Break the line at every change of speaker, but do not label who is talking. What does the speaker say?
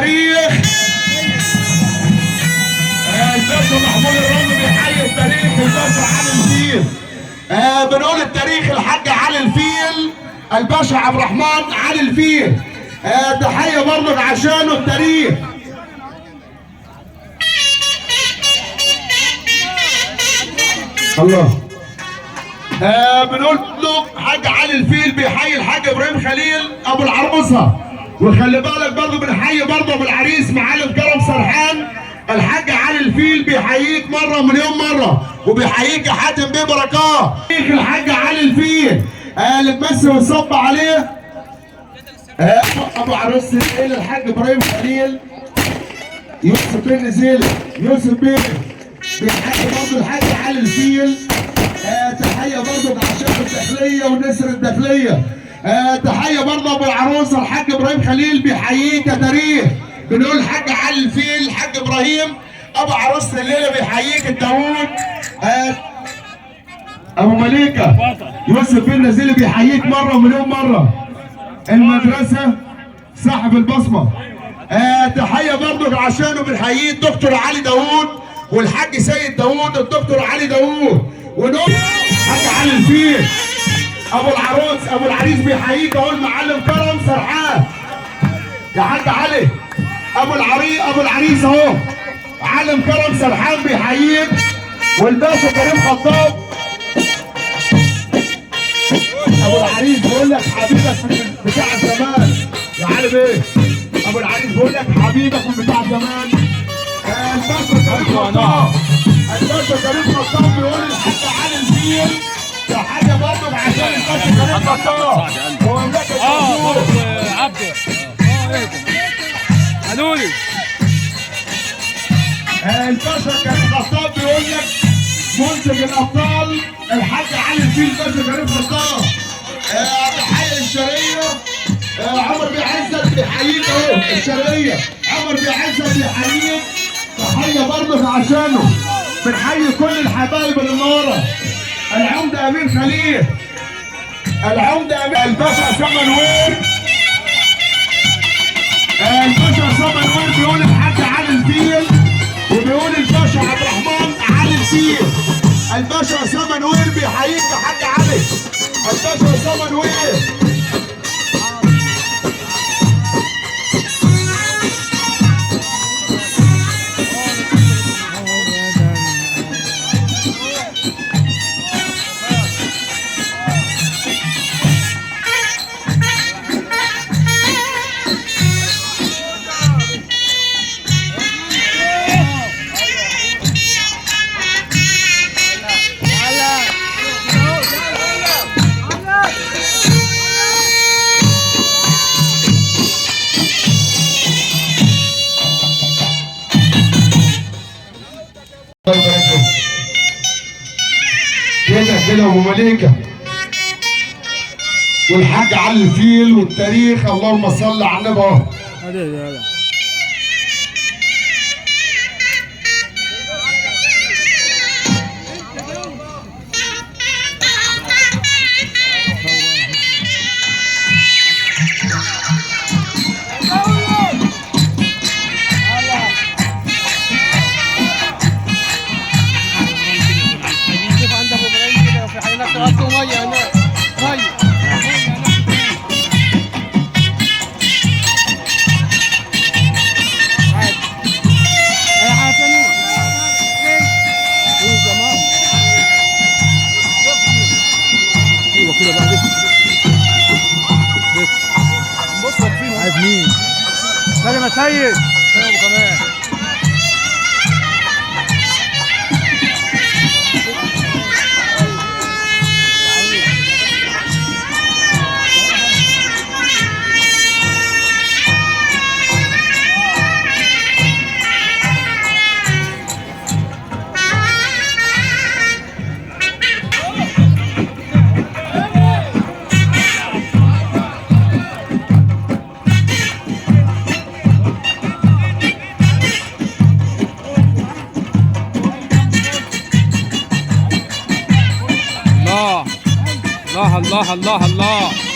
التاريخ الباشا محمود الرملي بيحيي التاريخ الباشا علي الفيل. بنقول التاريخ الحاج علي الفيل الباشا عبد الرحمن علي الفيل. تحيه برضك عشانه التاريخ. الله. بنقول له حاج علي الفيل بيحيي الحاج ابراهيم خليل ابو العروسه. وخلي بالك برضه بنحيي برضه ابو العريس معلم كرم سرحان. الحاج علي الفيل بيحييك مره مليون مره، وبيحييك يا حاتم بيه بركات. الحاج علي الفيل اللي تمسي وتصب عليه ابو عروس الليل الحاج ابراهيم خليل يوسف بن زيل يوسف بن بيحيي برضه الحاج علي الفيل. تحيه برضه عشان الداخليه والنسر الداخليه. تحيه برضه ابو العروسه الحاج ابراهيم خليل بيحييك يا تاريخ. بنقول الحاج علي الفيل الحاج ابراهيم ابو عروسه الليله بيحييك الداوود. ابو مليكه يوسف بن نزيل بيحييك مره ومليون مره. المدرسه صاحب البصمه. تحيه برضه عشانه بنحييه الدكتور علي داوود والحاج سيد داوود الدكتور علي داوود. ونقول الحاج علي الفيل ابو العروس ابو العريس بيحييك اهو المعلم كرم سرحان. يا حاج علي ابو العريس اهو معلم كرم سرحان بيحييك. والباشا كريم خطاب ابو العريس بيقول لك حبيبك بتاع زمان يا علي بيه. ابو العريس بيقول لك حبيبك من بتاع زمان. الباشا كريم خطاب بيقول الحاج علي الفيل ده حاجه برضه عشان الباشا كريم خطاب
عبده قالوا لي
الباشا كريم خطاب بيقول لك منتج الابطال الحاج علي الفيل الباشا كريم خطاب. تحيه الشرقيه عمر بيه عزت بيحييك اهو الشرقيه عمر بيه عزت بيحييك. تحيه برضه عشانه بنحيي كل الحبايب اللي ورا. العمده امين خليل العمده امين الباشا اسامه نوير. الباشا اسامه نوير بيقول الحاج علي الفيل وبيقول الباشا عبد الرحمن علي الفيل. الباشا اسامه نوير بيحييك يا حاج علي. الباشا اسامه نوير كده ابو مليكه والحاج علي الفيل والتاريخ. اللهم صل على النبي اهو.
سلام يا سيد. سلام كمان. الله الله الله الله الله